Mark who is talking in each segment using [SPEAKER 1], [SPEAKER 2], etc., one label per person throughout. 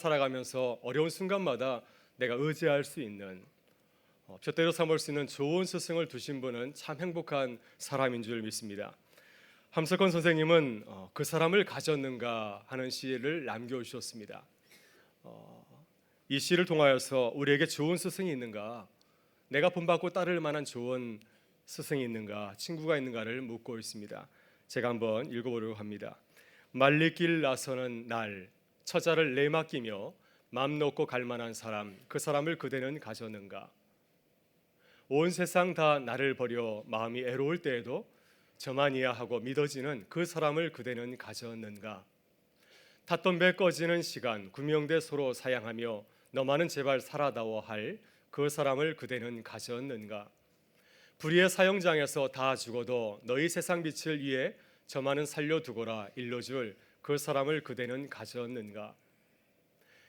[SPEAKER 1] 살아가면서 어려운 순간마다 내가 의지할 수 있는 푯대로 삼을 수 있는 좋은 스승을 두신 분은 참 행복한 사람인 줄 믿습니다. 함석헌 선생님은 그 사람을 가졌는가 하는 시를 남겨주셨습니다. 이 시를 통하여서 우리에게 좋은 스승이 있는가, 내가 본받고 따를 만한 좋은 스승이 있는가, 친구가 있는가를 묻고 있습니다. 제가 한번 읽어보려고 합니다. 말리길 나서는 날 처자를 내맡기며 맘 놓고 갈 만한 사람, 그 사람을 그대는 가졌는가? 온 세상 다 나를 버려 마음이 애로울 때에도 저만이야 하고 믿어지는 그 사람을 그대는 가졌는가? 탔던 배 꺼지는 시간 구명대 서로 사양하며 너만은 제발 살아다워 할 그 사람을 그대는 가졌는가? 불의의 사형장에서 다 죽어도 너희 세상 빛을 위해 저만은 살려두거라 일러줄 그 사람을 그대는 가졌는가?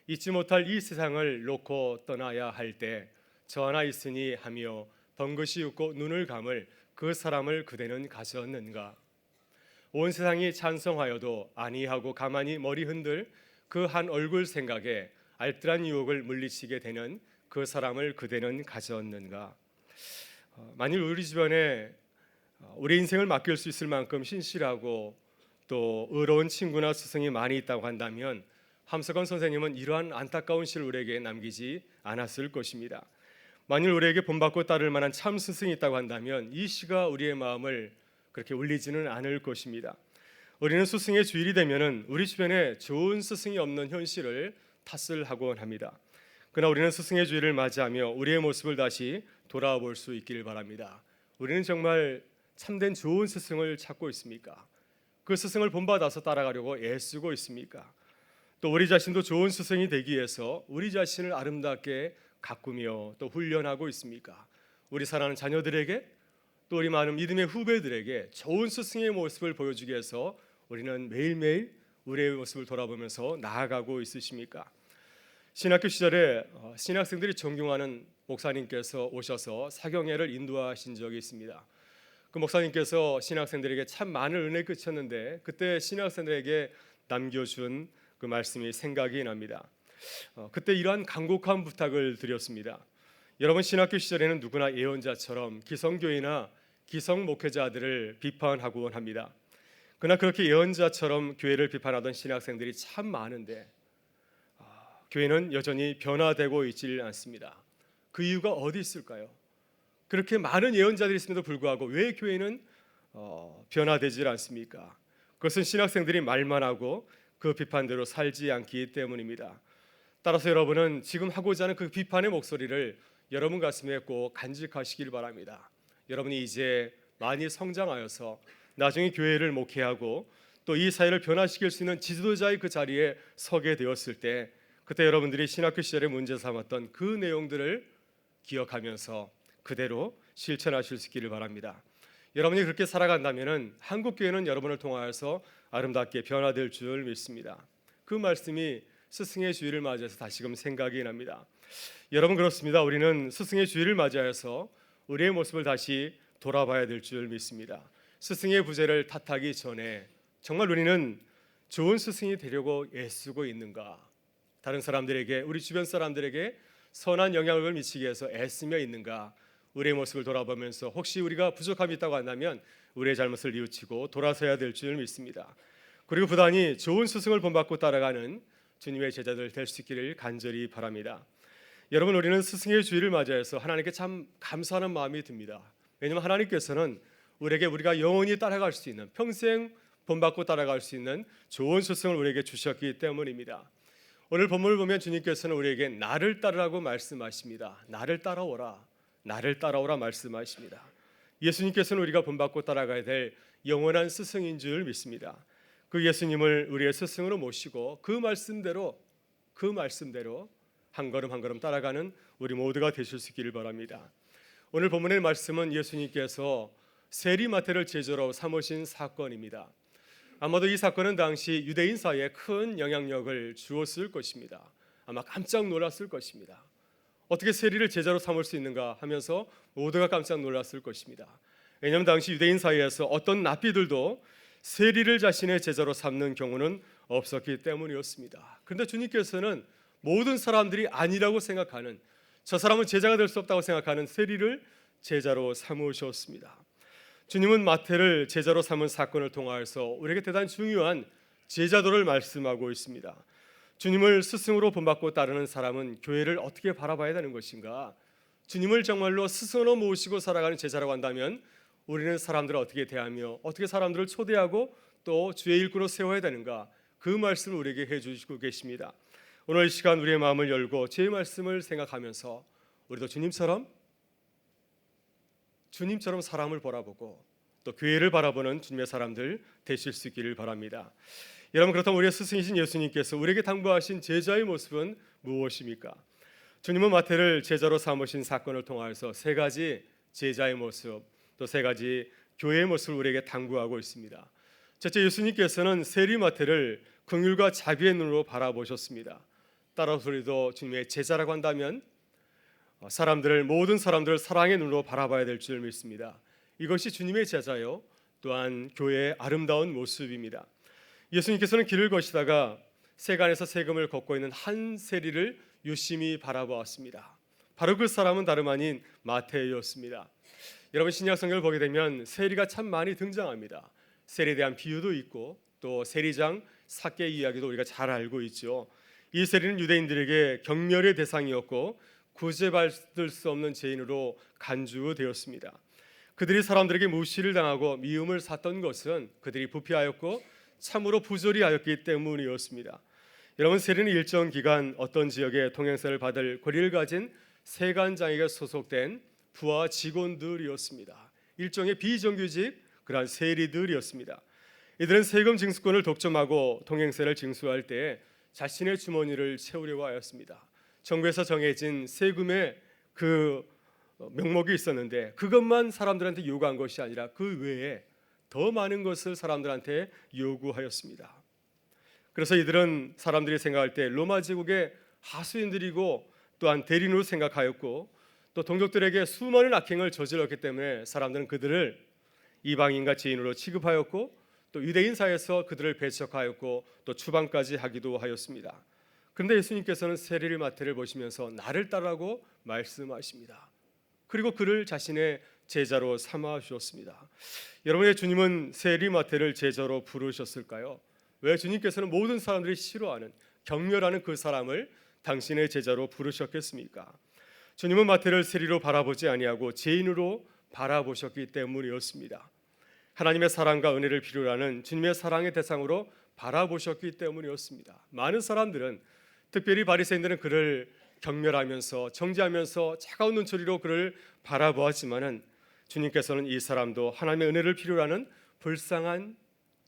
[SPEAKER 1] 잊지 못할 이 세상을 놓고 떠나야 할 때 저 하나 있으니 하며 번긋이 웃고 눈을 감을 그 사람을 그대는 가졌는가? 온 세상이 찬성하여도 아니하고 가만히 머리 흔들 그 한 얼굴 생각에 알뜰한 유혹을 물리치게 되는 그 사람을 그대는 가졌는가? 만일 우리 주변에 우리 인생을 맡길 수 있을 만큼 신실하고 또 의로운 친구나 스승이 많이 있다고 한다면 함석헌 선생님은 이러한 안타까운 시를 우리에게 남기지 않았을 것입니다. 만일 우리에게 본받고 따를 만한 참 스승이 있다고 한다면 이 시가 우리의 마음을 그렇게 울리지는 않을 것입니다. 우리는 스승의 주일이 되면은 우리 주변에 좋은 스승이 없는 현실을 탓을 하곤 합니다. 그러나 우리는 스승의 주일을 맞이하며 우리의 모습을 다시 돌아볼 수 있기를 바랍니다. 우리는 정말 참된 좋은 스승을 찾고 있습니까? 그 스승을 본받아서 따라가려고 애쓰고 있습니까? 또 우리 자신도 좋은 스승이 되기 위해서 우리 자신을 아름답게 가꾸며 또 훈련하고 있습니까? 우리 사랑하는 자녀들에게 또 우리 많은 믿음의 후배들에게 좋은 스승의 모습을 보여주기 위해서 우리는 매일매일 우리의 모습을 돌아보면서 나아가고 있으십니까? 신학교 시절에 신학생들이 존경하는 목사님께서 오셔서 사경회를 인도하신 적이 있습니다. 그 목사님께서 신학생들에게 참 많은 은혜 끼쳤는데 그때 신학생들에게 남겨준 그 말씀이 생각이 납니다. 그때 이러한 간곡한 부탁을 드렸습니다. 여러분, 신학교 시절에는 누구나 예언자처럼 기성교회나 기성 목회자들을 비판하곤 합니다. 그러나 그렇게 예언자처럼 교회를 비판하던 신학생들이 참 많은데 교회는 여전히 변화되고 있지 않습니다. 그 이유가 어디 있을까요? 그렇게 많은 예언자들이 있음에도 불구하고 왜 교회는 변화되지 않습니까? 그것은 신학생들이 말만 하고 그 비판대로 살지 않기 때문입니다. 따라서 여러분은 지금 하고자 하는 그 비판의 목소리를 여러분 가슴에 꼭 간직하시길 바랍니다. 여러분이 이제 많이 성장하여서 나중에 교회를 목회하고 또 이 사회를 변화시킬 수 있는 지도자의 그 자리에 서게 되었을 때 그때 여러분들이 신학교 시절에 문제 삼았던 그 내용들을 기억하면서 그대로 실천하실 수 있기를 바랍니다. 여러분이 그렇게 살아간다면 한국교회는 여러분을 통하여서 아름답게 변화될 줄 믿습니다. 그 말씀이 스승의 주일을 맞이해서 다시금 생각이 납니다. 여러분, 그렇습니다. 우리는 스승의 주일을 맞이해서 우리의 모습을 다시 돌아봐야 될 줄 믿습니다. 스승의 부재를 탓하기 전에 정말 우리는 좋은 스승이 되려고 애쓰고 있는가? 다른 사람들에게, 우리 주변 사람들에게 선한 영향을 미치기 위해서 애쓰며 있는가? 우리의 모습을 돌아보면서 혹시 우리가 부족함이 있다고 한다면 우리의 잘못을 뉘우치고 돌아서야 될 줄 믿습니다. 그리고 부단히 좋은 스승을 본받고 따라가는 주님의 제자들 될 수 있기를 간절히 바랍니다. 여러분, 우리는 스승의 주일을 맞이해서 하나님께 참 감사하는 마음이 듭니다. 왜냐하면 하나님께서는 우리가 영원히 따라갈 수 있는, 평생 본받고 따라갈 수 있는 좋은 스승을 우리에게 주셨기 때문입니다. 오늘 본문을 보면 주님께서는 우리에게 나를 따르라고 말씀하십니다. 나를 따라오라, 나를 따라오라 말씀하십니다. 예수님께서는 우리가 본받고 따라가야 될 영원한 스승인 줄 믿습니다. 그 예수님을 우리의 스승으로 모시고 그 말씀대로 한 걸음 한 걸음 따라가는 우리 모두가 되실 수 있기를 바랍니다. 오늘 본문의 말씀은 예수님께서 세리마태를 제자로 삼으신 사건입니다. 아마도 이 사건은 당시 유대인 사이에 큰 영향력을 주었을 것입니다. 아마 깜짝 놀랐을 것입니다. 어떻게 세리를 제자로 삼을 수 있는가 하면서 모두가 깜짝 놀랐을 것입니다. 왜냐하면 당시 유대인 사이에서 어떤 랍비들도 세리를 자신의 제자로 삼는 경우는 없었기 때문이었습니다. 그런데 주님께서는 모든 사람들이 아니라고 생각하는, 저 사람은 제자가 될 수 없다고 생각하는 세리를 제자로 삼으셨습니다. 주님은 마태를 제자로 삼은 사건을 통하여서 우리에게 대단히 중요한 제자도를 말씀하고 있습니다. 주님을 스승으로 본받고 따르는 사람은 교회를 어떻게 바라봐야 되는 것인가? 주님을 정말로 스승으로 모시고 살아가는 제자라고 한다면 우리는 사람들을 어떻게 대하며 어떻게 사람들을 초대하고 또 주의 일꾼으로 세워야 되는가? 그 말씀을 우리에게 해주시고 계십니다. 오늘 이 시간 우리의 마음을 열고 제 말씀을 생각하면서 우리도 주님처럼 사람을 바라보고 또 교회를 바라보는 주님의 사람들 되실 수 있기를 바랍니다. 여러분, 그렇다면 우리의 스승이신 예수님께서 우리에게 당부하신 제자의 모습은 무엇입니까? 주님은 마태를 제자로 삼으신 사건을 통하여서 세 가지 제자의 모습, 또 세 가지 교회의 모습을 우리에게 당부하고 있습니다. 첫째, 예수님께서는 세리 마태를 긍휼과 자비의 눈으로 바라보셨습니다. 따라서 우리도 주님의 제자라고 한다면 모든 사람들을 사랑의 눈으로 바라봐야 될 줄 믿습니다. 이것이 주님의 제자요, 또한 교회의 아름다운 모습입니다. 예수님께서는 길을 거시다가 세간에서 세금을 걷고 있는 한 세리를 유심히 바라보았습니다. 바로 그 사람은 다름 아닌 마태였습니다. 여러분, 신약 성경을 보게 되면 세리가 참 많이 등장합니다. 세리에 대한 비유도 있고 또 세리장 삭개 이야기도 우리가 잘 알고 있죠. 이 세리는 유대인들에게 경멸의 대상이었고 구제받을 수 없는 죄인으로 간주되었습니다. 그들이 사람들에게 무시를 당하고 미움을 샀던 것은 그들이 부패하였고 참으로 부조리 하였기 때문이었습니다. 여러분, 세리는 일정 기간 어떤 지역에 통행세를 받을 권리를 가진 세관장에게 소속된 부하 직원들이었습니다. 일종의 비정규직 그러한 세리들이었습니다. 이들은 세금 징수권을 독점하고 통행세를 징수할 때 자신의 주머니를 채우려고 하였습니다. 정부에서 정해진 세금의 그 명목이 있었는데 그것만 사람들한테 요구한 것이 아니라 그 외에 더 많은 것을 사람들한테 요구하였습니다. 그래서 이들은 사람들이 생각할 때 로마 제국의 하수인들이고 또한 대리인으로 생각하였고 또 동족들에게 수많은 악행을 저질렀기 때문에 사람들은 그들을 이방인과 죄인으로 취급하였고 또 유대인 사이에서 그들을 배척하였고 또 추방까지 하기도 하였습니다. 그런데 예수님께서는 세리 마태를 보시면서 나를 따르라고 말씀하십니다. 그리고 그를 자신의 제자로 삼아 주셨습니다. 여러분의 주님은 세리 마태를 제자로 부르셨을까요? 왜 주님께서는 모든 사람들이 싫어하는 경멸하는 그 사람을 당신의 제자로 부르셨겠습니까? 주님은 마태를 세리로 바라보지 아니하고 죄인으로 바라보셨기 때문이었습니다. 하나님의 사랑과 은혜를 필요로 하는 주님의 사랑의 대상으로 바라보셨기 때문이었습니다. 많은 사람들은, 특별히 바리새인들은 그를 경멸하면서 정죄하면서 차가운 눈초리로 그를 바라보았지만은 주님께서는 이 사람도 하나님의 은혜를 필요로 하는 불쌍한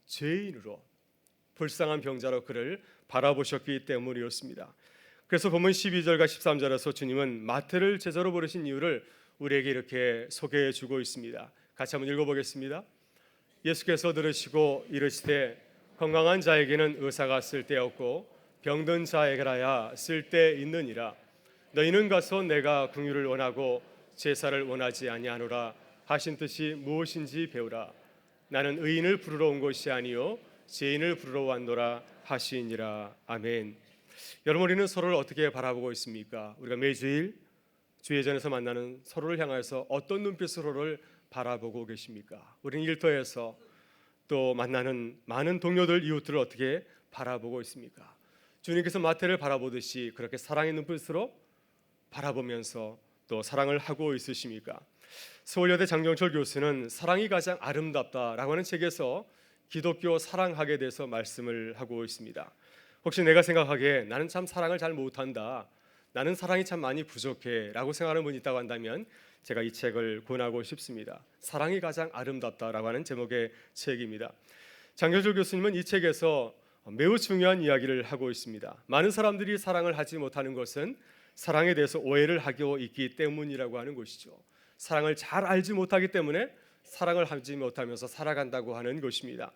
[SPEAKER 1] 죄인으로, 불쌍한 병자로 그를 바라보셨기 때문이었습니다. 그래서 본문 12절과 13절에서 주님은 마태를 제자로 부르신 이유를 우리에게 이렇게 소개해 주고 있습니다. 같이 한번 읽어보겠습니다. 예수께서 들으시고 이르시되 건강한 자에게는 의사가 쓸데없고 병든 자에게라야 쓸데있느니라. 너희는 가서 내가 긍휼을 원하고 제사를 원하지 아니하노라 하신 뜻이 무엇인지 배우라. 나는 의인을 부르러 온 것이 아니요 죄인을 부르러 왔노라 하시니라. 아멘. 여러분, 우리는 서로를 어떻게 바라보고 있습니까? 우리가 매주일 주예전에서 만나는 서로를 향해서 어떤 눈빛으로 서로를 바라보고 계십니까? 우리는 일터에서 또 만나는 많은 동료들, 이웃들을 어떻게 바라보고 있습니까? 주님께서 마태를 바라보듯이 그렇게 사랑의 눈빛으로 바라보면서 또 사랑을 하고 있으십니까? 서울여대 장정철 교수는 사랑이 가장 아름답다라고 하는 책에서 기독교 사랑학에 대해서 말씀을 하고 있습니다. 혹시 내가 생각하기에 나는 참 사랑을 잘 못한다, 나는 사랑이 참 많이 부족해 라고 생각하는 분이 있다고 한다면 제가 이 책을 권하고 싶습니다. 사랑이 가장 아름답다라고 하는 제목의 책입니다. 장정철 교수님은 이 책에서 매우 중요한 이야기를 하고 있습니다. 많은 사람들이 사랑을 하지 못하는 것은 사랑에 대해서 오해를 하고 있기 때문이라고 하는 것이죠. 사랑을 잘 알지 못하기 때문에 사랑을 하지 못하면서 살아간다고 하는 것입니다.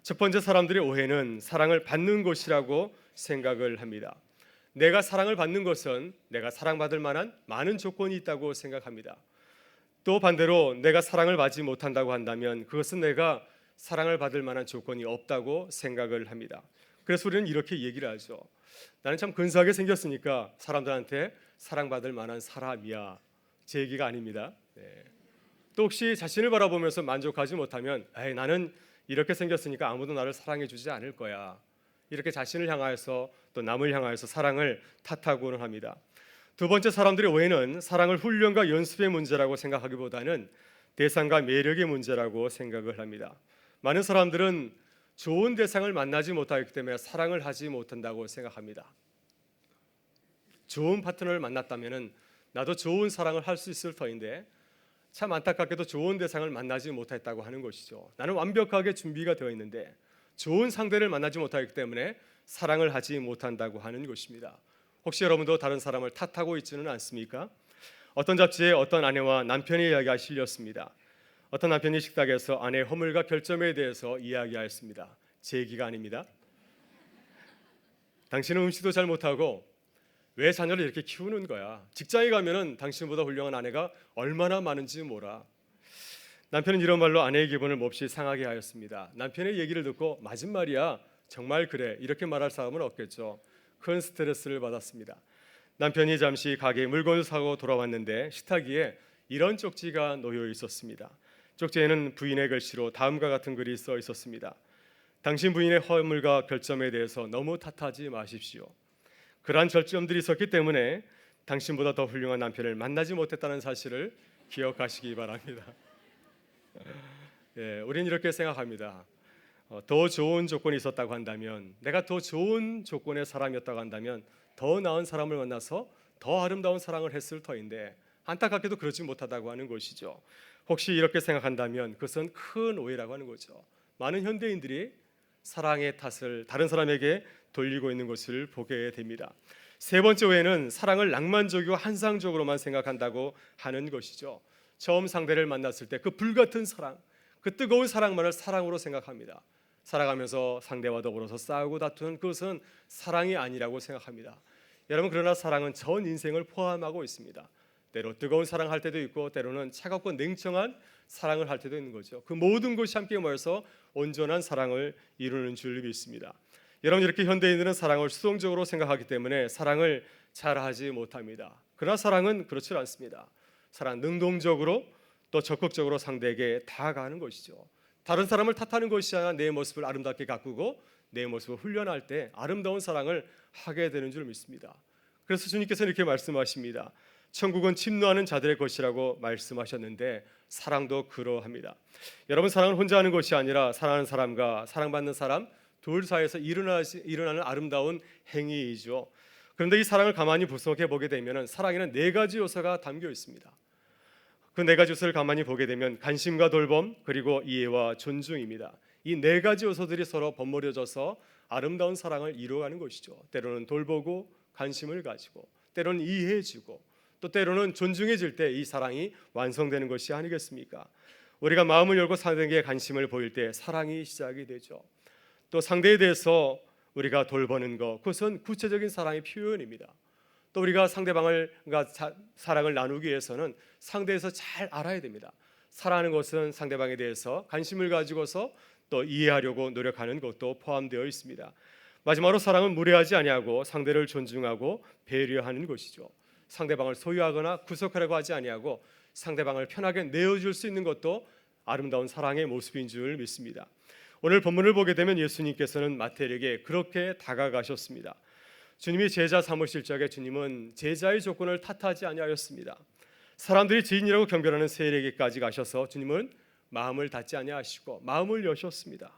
[SPEAKER 1] 첫 번째, 사람들의 오해는 사랑을 받는 것이라고 생각을 합니다. 내가 사랑을 받는 것은 내가 사랑받을 만한 많은 조건이 있다고 생각합니다. 또 반대로 내가 사랑을 받지 못한다고 한다면 그것은 내가 사랑을 받을 만한 조건이 없다고 생각을 합니다. 그래서 우리는 이렇게 얘기를 하죠. 나는 참 근사하게 생겼으니까 사람들한테 사랑받을 만한 사람이야. 제 얘기가 아닙니다. 네. 또 혹시 자신을 바라보면서 만족하지 못하면 에이, 나는 이렇게 생겼으니까 아무도 나를 사랑해 주지 않을 거야. 이렇게 자신을 향하여서 또 남을 향하여서 사랑을 탓하고는 합니다. 두 번째, 사람들의 오해는 사랑을 훈련과 연습의 문제라고 생각하기보다는 대상과 매력의 문제라고 생각을 합니다. 많은 사람들은 좋은 대상을 만나지 못하기 때문에 사랑을 하지 못한다고 생각합니다. 좋은 파트너를 만났다면 나도 좋은 사랑을 할 수 있을 터인데 참 안타깝게도 좋은 대상을 만나지 못했다고 하는 것이죠. 나는 완벽하게 준비가 되어 있는데 좋은 상대를 만나지 못하기 때문에 사랑을 하지 못한다고 하는 것입니다. 혹시 여러분도 다른 사람을 탓하고 있지는 않습니까? 어떤 잡지에 어떤 아내와 남편의 이야기가 실렸습니다. 어떤 남편이 식탁에서 아내의 허물과 결점에 대해서 이야기하였습니다. 제 얘기가 아닙니다. 당신은 음식도 잘 못하고 왜 자녀를 이렇게 키우는 거야? 직장에 가면은 당신보다 훌륭한 아내가 얼마나 많은지 몰라. 남편은 이런 말로 아내의 기분을 몹시 상하게 하였습니다. 남편의 얘기를 듣고 맞은 말이야, 정말 그래, 이렇게 말할 사람은 없겠죠. 큰 스트레스를 받았습니다. 남편이 잠시 가게에 물건을 사고 돌아왔는데 식탁 위에 이런 쪽지가 놓여 있었습니다. 쪽지에는 부인의 글씨로 다음과 같은 글이 써 있었습니다. 당신 부인의 허물과 결점에 대해서 너무 탓하지 마십시오. 그러한 절점들이 있었기 때문에 당신보다 더 훌륭한 남편을 만나지 못했다는 사실을 기억하시기 바랍니다. 예, 우리는 이렇게 생각합니다. 더 좋은 조건이 있었다고 한다면, 내가 더 좋은 조건의 사람이었다고 한다면 더 나은 사람을 만나서 더 아름다운 사랑을 했을 터인데 안타깝게도 그러지 못하다고 하는 것이죠. 혹시 이렇게 생각한다면 그것은 큰 오해라고 하는 거죠. 많은 현대인들이 사랑의 탓을 다른 사람에게 돌리고 있는 것을 보게 됩니다. 세 번째 오해는 사랑을 낭만적이고 환상적으로만 생각한다고 하는 것이죠. 처음 상대를 만났을 때 그 불같은 사랑, 그 뜨거운 사랑만을 사랑으로 생각합니다. 살아가면서 상대와 더불어서 싸우고 다투는 그것은 사랑이 아니라고 생각합니다. 여러분, 그러나 사랑은 전 인생을 포함하고 있습니다. 때로 뜨거운 사랑할 때도 있고 때로는 차갑고 냉정한 사랑을 할 때도 있는 거죠. 그 모든 것이 함께 모여서 온전한 사랑을 이루는 줄 믿습니다. 여러분, 이렇게 현대인들은 사랑을 수동적으로 생각하기 때문에 사랑을 잘 하지 못합니다. 그러나 사랑은 그렇지 않습니다. 사랑은 능동적으로 또 적극적으로 상대에게 다가가는 것이죠. 다른 사람을 탓하는 것이 아니라 내 모습을 아름답게 가꾸고 내 모습을 훈련할 때 아름다운 사랑을 하게 되는 줄 믿습니다. 그래서 주님께서는 이렇게 말씀하십니다. 천국은 침노하는 자들의 것이라고 말씀하셨는데 사랑도 그러합니다. 여러분, 사랑은 혼자 하는 것이 아니라 사랑하는 사람과 사랑받는 사람 둘 사이에서 일어나는 아름다운 행위이죠. 그런데 이 사랑을 가만히 분석해 보게 되면 사랑에는 네 가지 요소가 담겨 있습니다. 그 네 가지 요소를 가만히 보게 되면 관심과 돌봄 그리고 이해와 존중입니다. 이 네 가지 요소들이 서로 버무려져서 아름다운 사랑을 이루어가는 것이죠. 때로는 돌보고 관심을 가지고 때로는 이해해주고 또 때로는 존중해질 때 이 사랑이 완성되는 것이 아니겠습니까? 우리가 마음을 열고 상대에게 관심을 보일 때 사랑이 시작이 되죠. 또 상대에 대해서 우리가 돌보는 것, 그것은 구체적인 사랑의 표현입니다. 또 우리가 상대방을 사랑을 나누기 위해서는 상대에서 잘 알아야 됩니다. 사랑하는 것은 상대방에 대해서 관심을 가지고서 또 이해하려고 노력하는 것도 포함되어 있습니다. 마지막으로 사랑은 무례하지 아니하고 상대를 존중하고 배려하는 것이죠. 상대방을 소유하거나 구속하려고 하지 아니하고 상대방을 편하게 내어줄 수 있는 것도 아름다운 사랑의 모습인 줄 믿습니다. 오늘 본문을 보게 되면 예수님께서는 마태에게 그렇게 다가가셨습니다. 주님이 제자 삼으실 적에 주님은 제자의 조건을 탓하지 아니하였습니다. 사람들이 지인이라고 경별하는 세례에게까지 가셔서 주님은 마음을 닫지 아니하시고 마음을 여셨습니다.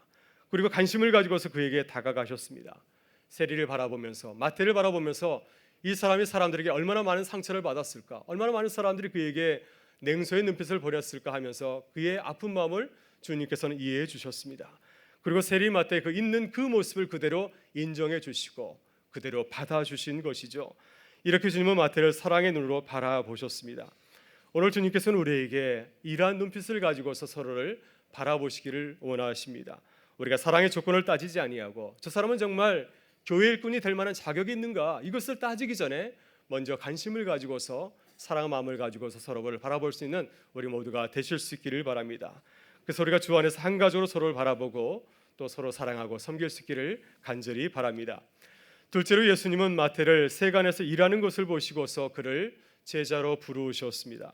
[SPEAKER 1] 그리고 관심을 가지고서 그에게 다가가셨습니다. 세리를 바라보면서 마태를 바라보면서 이 사람이 사람들에게 얼마나 많은 상처를 받았을까, 얼마나 많은 사람들이 그에게 냉소의 눈빛을 보냈을까 하면서 그의 아픈 마음을 주님께서는 이해해 주셨습니다. 그리고 세리 마태의 그 있는 그 모습을 그대로 인정해 주시고 그대로 받아주신 것이죠. 이렇게 주님은 마태를 사랑의 눈으로 바라보셨습니다. 오늘 주님께서는 우리에게 이러한 눈빛을 가지고서 서로를 바라보시기를 원하십니다. 우리가 사랑의 조건을 따지지 아니하고 저 사람은 정말 교회 일꾼이 될 만한 자격이 있는가, 이것을 따지기 전에 먼저 관심을 가지고서 사랑의 마음을 가지고서 서로를 바라볼 수 있는 우리 모두가 되실 수 있기를 바랍니다. 그래서 우리가 주 안에서 한 가족으로 서로를 바라보고 또 서로 사랑하고 섬길 수 있기를 간절히 바랍니다. 둘째로 예수님은 마태를 세간에서 일하는 것을 보시고서 그를 제자로 부르셨습니다.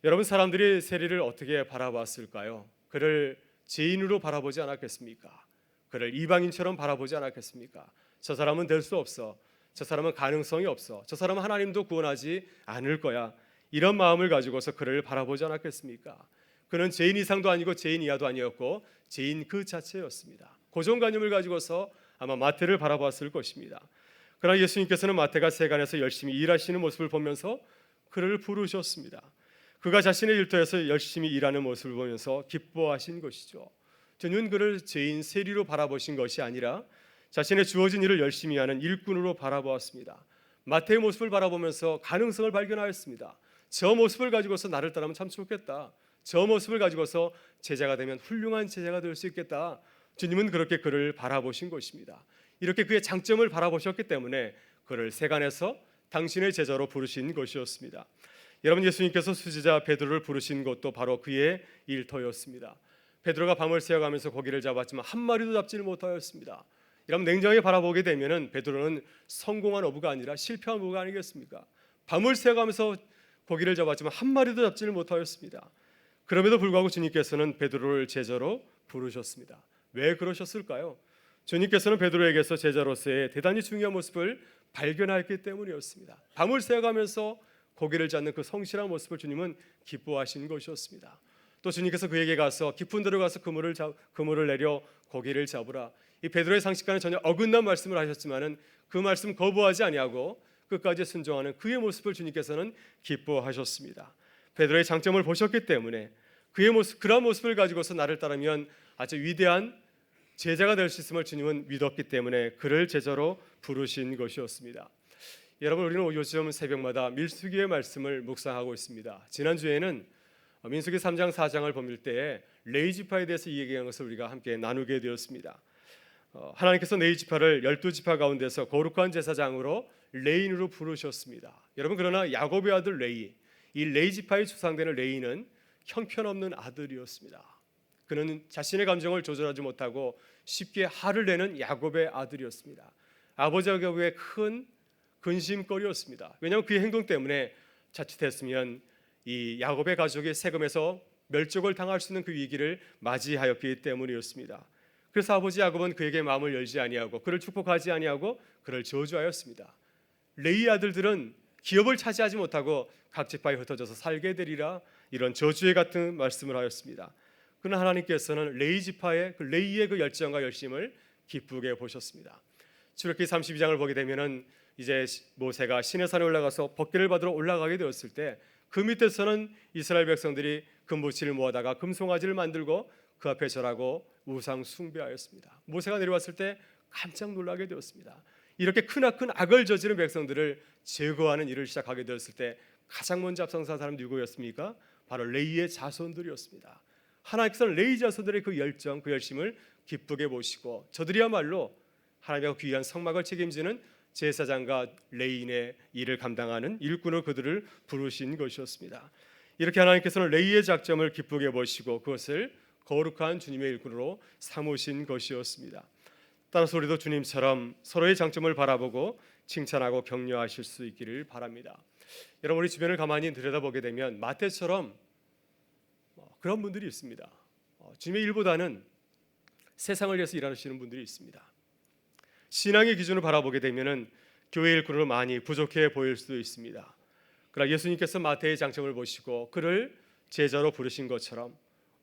[SPEAKER 1] 여러분, 사람들이 세리를 어떻게 바라봤을까요? 그를 죄인으로 바라보지 않았겠습니까? 그를 이방인처럼 바라보지 않았겠습니까? 저 사람은 될 수 없어. 저 사람은 가능성이 없어. 저 사람은 하나님도 구원하지 않을 거야. 이런 마음을 가지고서 그를 바라보지 않았겠습니까? 그는 죄인 이상도 아니고 죄인 이하도 아니었고 죄인 그 자체였습니다. 고정관념을 가지고서 아마 마태를 바라봤을 것입니다. 그러나 예수님께서는 마태가 세간에서 열심히 일하시는 모습을 보면서 그를 부르셨습니다. 그가 자신의 일터에서 열심히 일하는 모습을 보면서 기뻐하신 것이죠. 주님은 그를 죄인 세리로 바라보신 것이 아니라 자신의 주어진 일을 열심히 하는 일꾼으로 바라보았습니다. 마태의 모습을 바라보면서 가능성을 발견하였습니다. 저 모습을 가지고서 나를 따르면 참 좋겠다. 저 모습을 가지고서 제자가 되면 훌륭한 제자가 될 수 있겠다. 주님은 그렇게 그를 바라보신 것입니다. 이렇게 그의 장점을 바라보셨기 때문에 그를 세간에서 당신의 제자로 부르신 것이었습니다. 여러분, 예수님께서 수제자 베드로를 부르신 것도 바로 그의 일터였습니다. 베드로가 밤을 새어가면서 고기를 잡았지만 한 마리도 잡지를 못하였습니다. 여러분, 냉정하게 바라보게 되면은 베드로는 성공한 어부가 아니라 실패한 어부가 아니겠습니까? 밤을 새어가면서 고기를 잡았지만 한 마리도 잡지를 못하였습니다. 그럼에도 불구하고 주님께서는 베드로를 제자로 부르셨습니다. 왜 그러셨을까요? 주님께서는 베드로에게서 제자로서의 대단히 중요한 모습을 발견하였기 때문이었습니다. 밤을 새어가면서 고기를 잡는 그 성실한 모습을 주님은 기뻐하신 것이었습니다. 또 주님께서 그에게 가서 깊은 데로 가서 그물을 내려 고기를 잡으라. 이 베드로의 상식과는 전혀 어긋난 말씀을 하셨지만은 그 말씀 거부하지 아니하고 끝까지 순종하는 그의 모습을 주님께서는 기뻐하셨습니다. 베드로의 장점을 보셨기 때문에 그의 모습, 그런 모습을 가지고서 나를 따르면 아주 위대한 제자가 될 수 있음을 주님은 믿었기 때문에 그를 제자로 부르신 것이었습니다. 여러분, 우리는 요즘 새벽마다 밀수기의 말씀을 묵상하고 있습니다. 지난주에는 민수기 3장 4장을 보밀 때에 레위지파에 대해서 이야기한 것을 우리가 함께 나누게 되었습니다. 하나님께서 레위지파를 12지파 가운데서 거룩한 제사장으로 레인으로 부르셨습니다. 여러분, 그러나 야곱의 아들 레위, 이 레위지파의 추상되는 레위는 형편없는 아들이었습니다. 그는 자신의 감정을 조절하지 못하고 쉽게 화를 내는 야곱의 아들이었습니다. 아버지 야곱의 큰 근심거리였습니다. 왜냐하면 그의 행동 때문에 자칫했으면 이 야곱의 가족이 세금에서 멸족을 당할 수 있는 그 위기를 맞이하였기 때문이었습니다. 그래서 아버지 야곱은 그에게 마음을 열지 아니하고 그를 축복하지 아니하고 그를 저주하였습니다. 레위 아들들은 기업을 차지하지 못하고 각 지파에 흩어져서 살게 되리라, 이런 저주의 같은 말씀을 하였습니다. 그러나 하나님께서는 레위 지파의 그 레위의 그 열정과 열심을 기쁘게 보셨습니다. 출애굽기 32장을 보게 되면은 이제 모세가 시내산에 올라가서 법궤를 받으러 올라가게 되었을 때 그 밑에서는 이스라엘 백성들이 금붙이를 모아다가 금송아지를 만들고 그 앞에 절하고 우상 숭배하였습니다. 모세가 내려왔을 때 깜짝 놀라게 되었습니다. 이렇게 크나큰 악을 저지른 백성들을 제거하는 일을 시작하게 되었을 때 가장 먼저 앞장선 사람이 누구였습니까? 바로 레위의 자손들이었습니다. 하나님께서는 레위 자손들의 그 열정, 그 열심을 기쁘게 보시고 저들이야말로 하나님과 귀한 성막을 책임지는 제사장과 레위인의 일을 감당하는 일꾼으로 그들을 부르신 것이었습니다. 이렇게 하나님께서는 레위의 작정을 기쁘게 보시고 그것을 거룩한 주님의 일꾼으로 삼으신 것이었습니다. 따라서 우리도 주님처럼 서로의 장점을 바라보고 칭찬하고 격려하실 수 있기를 바랍니다. 여러분, 우리 주변을 가만히 들여다보게 되면 마태처럼 그런 분들이 있습니다. 주님의 일보다는 세상을 위해서 일하시는 분들이 있습니다. 신앙의 기준을 바라보게 되면은 교회 일꾼으로 많이 부족해 보일 수도 있습니다. 그러나 예수님께서 마태의 장점을 보시고 그를 제자로 부르신 것처럼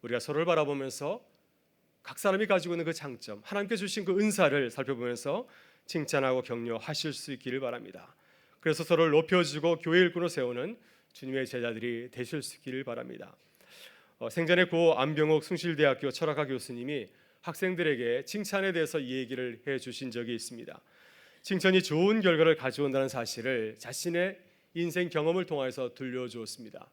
[SPEAKER 1] 우리가 서로를 바라보면서 각 사람이 가지고 있는 그 장점, 하나님께 주신 그 은사를 살펴보면서 칭찬하고 격려하실 수 있기를 바랍니다. 그래서 서로를 높여주고 교회 일꾼으로 세우는 주님의 제자들이 되실 수 있기를 바랍니다. 생전에 고 안병옥 숭실대학교 철학과 교수님이 학생들에게 칭찬에 대해서 이 얘기를 해주신 적이 있습니다. 칭찬이 좋은 결과를 가져온다는 사실을 자신의 인생 경험을 통해서 들려주었습니다.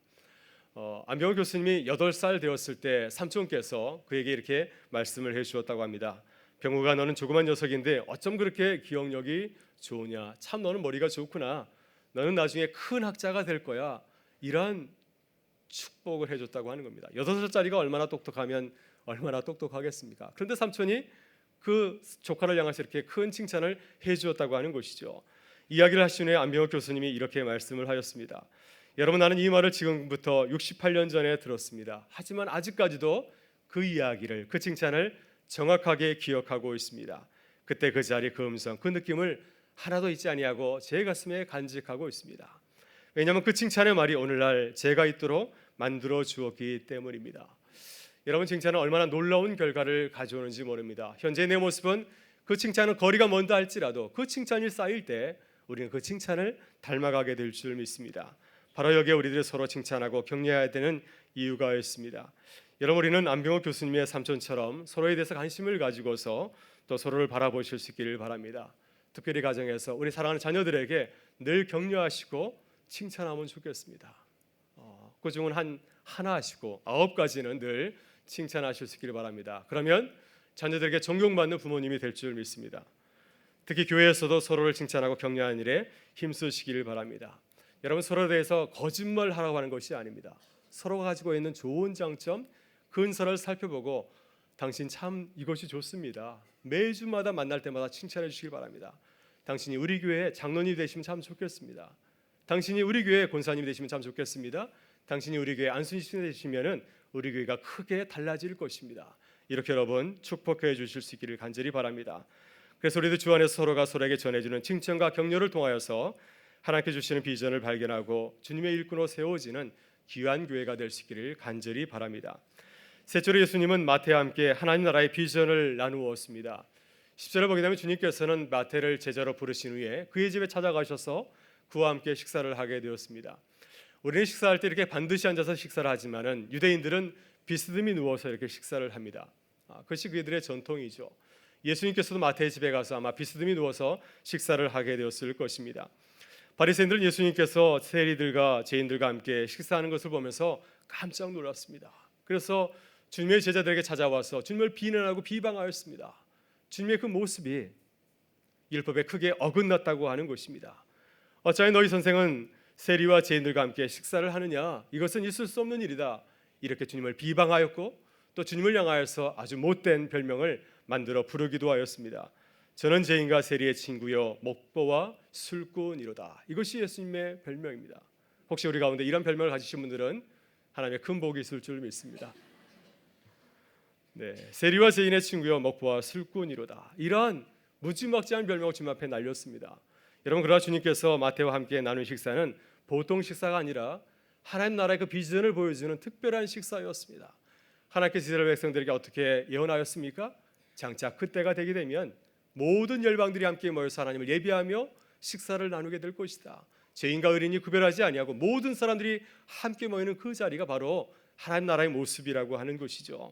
[SPEAKER 1] 안병옥 교수님이 8살 되었을 때 삼촌께서 그에게 이렇게 말씀을 해주었다고 합니다. 병우가, 너는 조그만 녀석인데 어쩜 그렇게 기억력이 좋으냐? 참 너는 머리가 좋구나. 너는 나중에 큰 학자가 될 거야. 이러한 축복을 해줬다고 하는 겁니다. 8살짜리가 얼마나 똑똑하면 얼마나 똑똑하겠습니까? 그런데 삼촌이 그 조카를 향해서 이렇게 큰 칭찬을 해주었다고 하는 것이죠. 이야기를 하신 후에 안병옥 교수님이 이렇게 말씀을 하였습니다. 여러분, 나는 이 말을 지금부터 68년 전에 들었습니다. 하지만 아직까지도 그 이야기를, 그 칭찬을 정확하게 기억하고 있습니다. 그때 그 자리, 그 음성, 그 느낌을 하나도 잊지 아니하고 제 가슴에 간직하고 있습니다. 왜냐하면 그 칭찬의 말이 오늘날 제가 있도록 만들어 주었기 때문입니다. 여러분, 칭찬은 얼마나 놀라운 결과를 가져오는지 모릅니다. 현재 내 모습은 그 칭찬은 거리가 먼다 할지라도 그 칭찬이 쌓일 때 우리는 그 칭찬을 닮아가게 될 줄 믿습니다. 바로 여기에 우리들이 서로 칭찬하고 격려해야 되는 이유가 있습니다. 여러분, 우리는 안병옥 교수님의 삼촌처럼 서로에 대해서 관심을 가지고서 또 서로를 바라보실 수 있기를 바랍니다. 특별히 가정에서 우리 사랑하는 자녀들에게 늘 격려하시고 칭찬하면 좋겠습니다. 그중은 하나 하시고 9가지는 늘 칭찬하실 수 있기를 바랍니다. 그러면 자녀들에게 존경받는 부모님이 될 줄 믿습니다. 특히 교회에서도 서로를 칭찬하고 격려하는 일에 힘쓰시기를 바랍니다. 여러분, 서로에 대해서 거짓말하라고 하는 것이 아닙니다. 서로가 가지고 있는 좋은 장점, 근사를 살펴보고 당신 참 이것이 좋습니다. 매주마다 만날 때마다 칭찬해 주시기 바랍니다. 당신이 우리 교회 장로님이 되시면 참 좋겠습니다. 당신이 우리 교회 권사님이 되시면 참 좋겠습니다. 당신이 우리 교회 안수님이 되시면은 우리 교회가 크게 달라질 것입니다. 이렇게 여러분 축복해 주실 수 있기를 간절히 바랍니다. 그래서 우리도 주 안에서 서로가 서로에게 전해주는 칭찬과 격려를 통하여서 하나님께 주시는 비전을 발견하고 주님의 일꾼으로 세워지는 귀한 교회가 될 수 있기를 간절히 바랍니다. 셋째로 예수님은 마태와 함께 하나님 나라의 비전을 나누었습니다. 10절을 보게 되면 주님께서는 마태를 제자로 부르신 후에 그의 집에 찾아가셔서 그와 함께 식사를 하게 되었습니다. 우리는 식사할 때 이렇게 반드시 앉아서 식사를 하지만은 유대인들은 비스듬히 누워서 이렇게 식사를 합니다. 그것이 그들의 전통이죠. 예수님께서도 마태의 집에 가서 아마 비스듬히 누워서 식사를 하게 되었을 것입니다. 바리새인들은 예수님께서 세리들과 죄인들과 함께 식사하는 것을 보면서 깜짝 놀랐습니다. 그래서 주님의 제자들에게 찾아와서 주님을 비난하고 비방하였습니다. 주님의 그 모습이 율법에 크게 어긋났다고 하는 것입니다. 어찌하여 너희 선생은 세리와 죄인들과 함께 식사를 하느냐? 이것은 있을 수 없는 일이다. 이렇게 주님을 비방하였고 또 주님을 향하여서 아주 못된 별명을 만들어 부르기도 하였습니다. 저는 죄인과 세리의 친구요 목보와 술꾼이로다. 이것이 예수님의 별명입니다. 혹시 우리 가운데 이런 별명을 가지신 분들은 하나님의 큰 복이 있을 줄 믿습니다. 네, 세리와 죄인의 친구요 목보와 술꾼이로다. 이러한 무지막지한 별명을 주님 앞에 날렸습니다. 여러분, 그러나 주님께서 마태와 함께 나눈 식사는 보통 식사가 아니라 하나님 나라의 그 비전을 보여주는 특별한 식사였습니다. 하나님께서 이스라엘 백성들에게 어떻게 예언하였습니까? 장차 그때가 되게 되면 모든 열방들이 함께 모여서 하나님을 예배하며 식사를 나누게 될 것이다. 죄인과 의인이 구별하지 아니하고 모든 사람들이 함께 모이는 그 자리가 바로 하나님 나라의 모습이라고 하는 것이죠.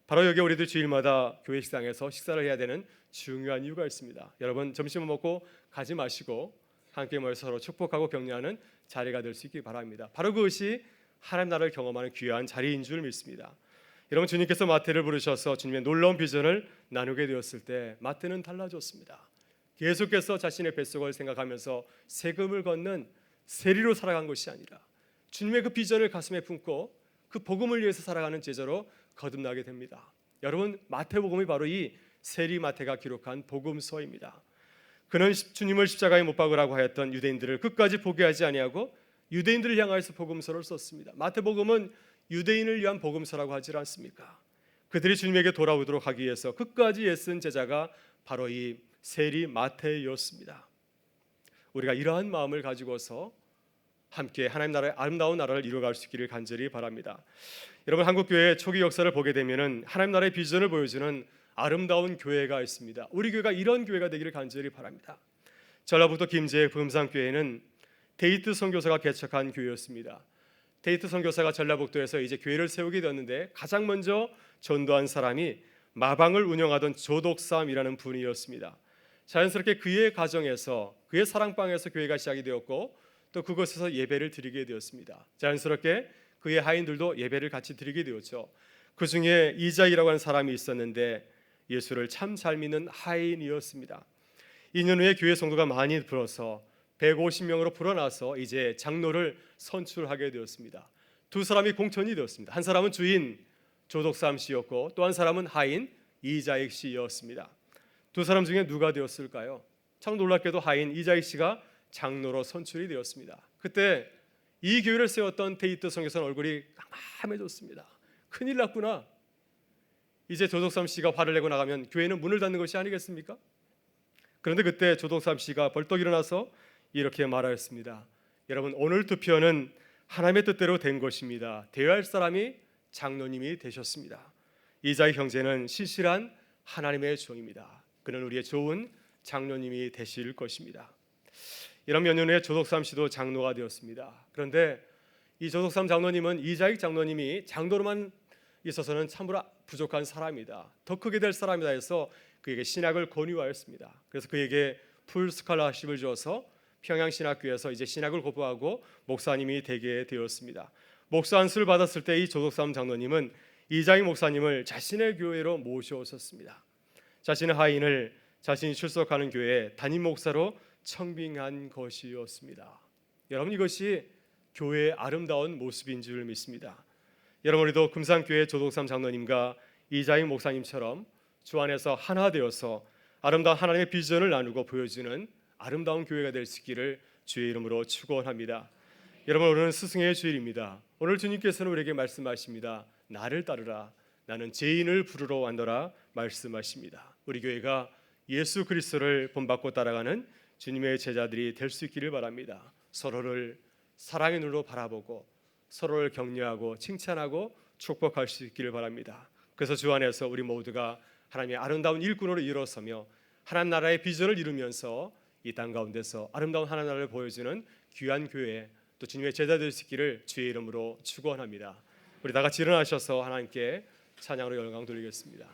[SPEAKER 1] 바로 여기 우리들 주일마다 교회 식당에서 식사를 해야 되는 중요한 이유가 있습니다. 여러분, 점심을 먹고 가지 마시고 함께 모여서 서로 축복하고 격려하는 자리가 될 수 있기 바랍니다. 바로 그것이 하나님 나라를 경험하는 귀한 자리인 줄 믿습니다. 여러분, 주님께서 마태를 부르셔서 주님의 놀라운 비전을 나누게 되었을 때 마태는 달라졌습니다. 계속해서 자신의 뱃속을 생각하면서 세금을 걷는 세리로 살아간 것이 아니라 주님의 그 비전을 가슴에 품고 그 복음을 위해서 살아가는 제자로 거듭나게 됩니다. 여러분, 마태복음이 바로 이 세리 마태가 기록한 복음서입니다. 그는 주님을 십자가에 못 박으라고 하였던 유대인들을 끝까지 포기하지 아니하고 유대인들을 향하여서 복음서를 썼습니다. 마태복음은 유대인을 위한 복음서라고 하지 않습니까? 그들이 주님에게 돌아오도록 하기 위해서 끝까지 애쓴 제자가 바로 이 세리 마태였습니다. 우리가 이러한 마음을 가지고서 함께 하나님 나라의 아름다운 나라를 이루어갈 수 있기를 간절히 바랍니다. 여러분, 한국교회의 초기 역사를 보게 되면 하나님 나라의 비전을 보여주는 아름다운 교회가 있습니다. 우리 교회가 이런 교회가 되기를 간절히 바랍니다. 전라북도 김제 금산교회는 데이트 선교사가 개척한 교회였습니다. 데이트 선교사가 전라북도에서 이제 교회를 세우게 되었는데 가장 먼저 전도한 사람이 마방을 운영하던 조독삼이라는 분이었습니다. 자연스럽게 그의 가정에서 그의 사랑방에서 교회가 시작이 되었고 또 그곳에서 예배를 드리게 되었습니다. 자연스럽게 그의 하인들도 예배를 같이 드리게 되었죠. 그 중에 이자이라고 하는 사람이 있었는데 예수를 참 잘 믿는 하인이었습니다. 2년 후에 교회 성도가 많이 불어서 150명으로 불어나서 이제 장로를 선출하게 되었습니다. 두 사람이 공천이 되었습니다. 한 사람은 주인 조독삼 씨였고 또 한 사람은 하인 이자익 씨였습니다. 두 사람 중에 누가 되었을까요? 참 놀랍게도 하인 이자익 씨가 장로로 선출이 되었습니다. 그때 이 교회를 세웠던 데이트 성교사는 얼굴이 깜깜해졌습니다. 큰일 났구나. 이제 조덕삼 씨가 화를 내고 나가면 교회는 문을 닫는 것이 아니겠습니까? 그런데 그때 조덕삼 씨가 벌떡 일어나서 이렇게 말하였습니다. 여러분, 오늘 투표는 하나님의 뜻대로 된 것입니다. 되어야 할 사람이 장로님이 되셨습니다. 이자익 형제는 신실한 하나님의 종입니다. 그는 우리의 좋은 장로님이 되실 것입니다. 이런 몇 년 후에 조덕삼 씨도 장로가 되었습니다. 그런데 이 조덕삼 장로님은 이자익 장로님이 장로로만 있어서는 참으로 부족한 사람이다, 더 크게 될 사람이다 해서 그에게 신학을 권유하였습니다. 그래서 그에게 풀 스칼라십을 주어서 평양신학교에서 이제 신학을 공부하고 목사님이 되게 되었습니다. 목사 안수를 받았을 때 이 조덕삼 장로님은 이자익 목사님을 자신의 교회로 모셔오셨습니다. 자신의 하인을 자신이 출석하는 교회에 담임 목사로 청빙한 것이었습니다. 여러분, 이것이 교회의 아름다운 모습인 줄 믿습니다. 여러분, 우리도 금산교회 조덕삼 장로님과 이자익 목사님처럼 주 안에서 하나 되어서 아름다운 하나님의 비전을 나누고 보여주는 아름다운 교회가 될 수 있기를 주의 이름으로 축원합니다. 여러분, 오늘은 스승의 주일입니다. 오늘 주님께서는 우리에게 말씀하십니다. 나를 따르라, 나는 죄인을 부르러 왔노라 말씀하십니다. 우리 교회가 예수 그리스도를 본받고 따라가는 주님의 제자들이 될 수 있기를 바랍니다. 서로를 사랑의 눈으로 바라보고 서로를 격려하고 칭찬하고 축복할 수 있기를 바랍니다. 그래서 주 안에서 우리 모두가 하나님의 아름다운 일꾼으로 일어서며 하나님 나라의 비전을 이루면서 이 땅 가운데서 아름다운 하나님 나라를 보여주는 귀한 교회, 또 주님의 제자 될 수 있기를 주의 이름으로 축원합니다. 우리 다 같이 일어나셔서 하나님께 찬양으로 영광 돌리겠습니다.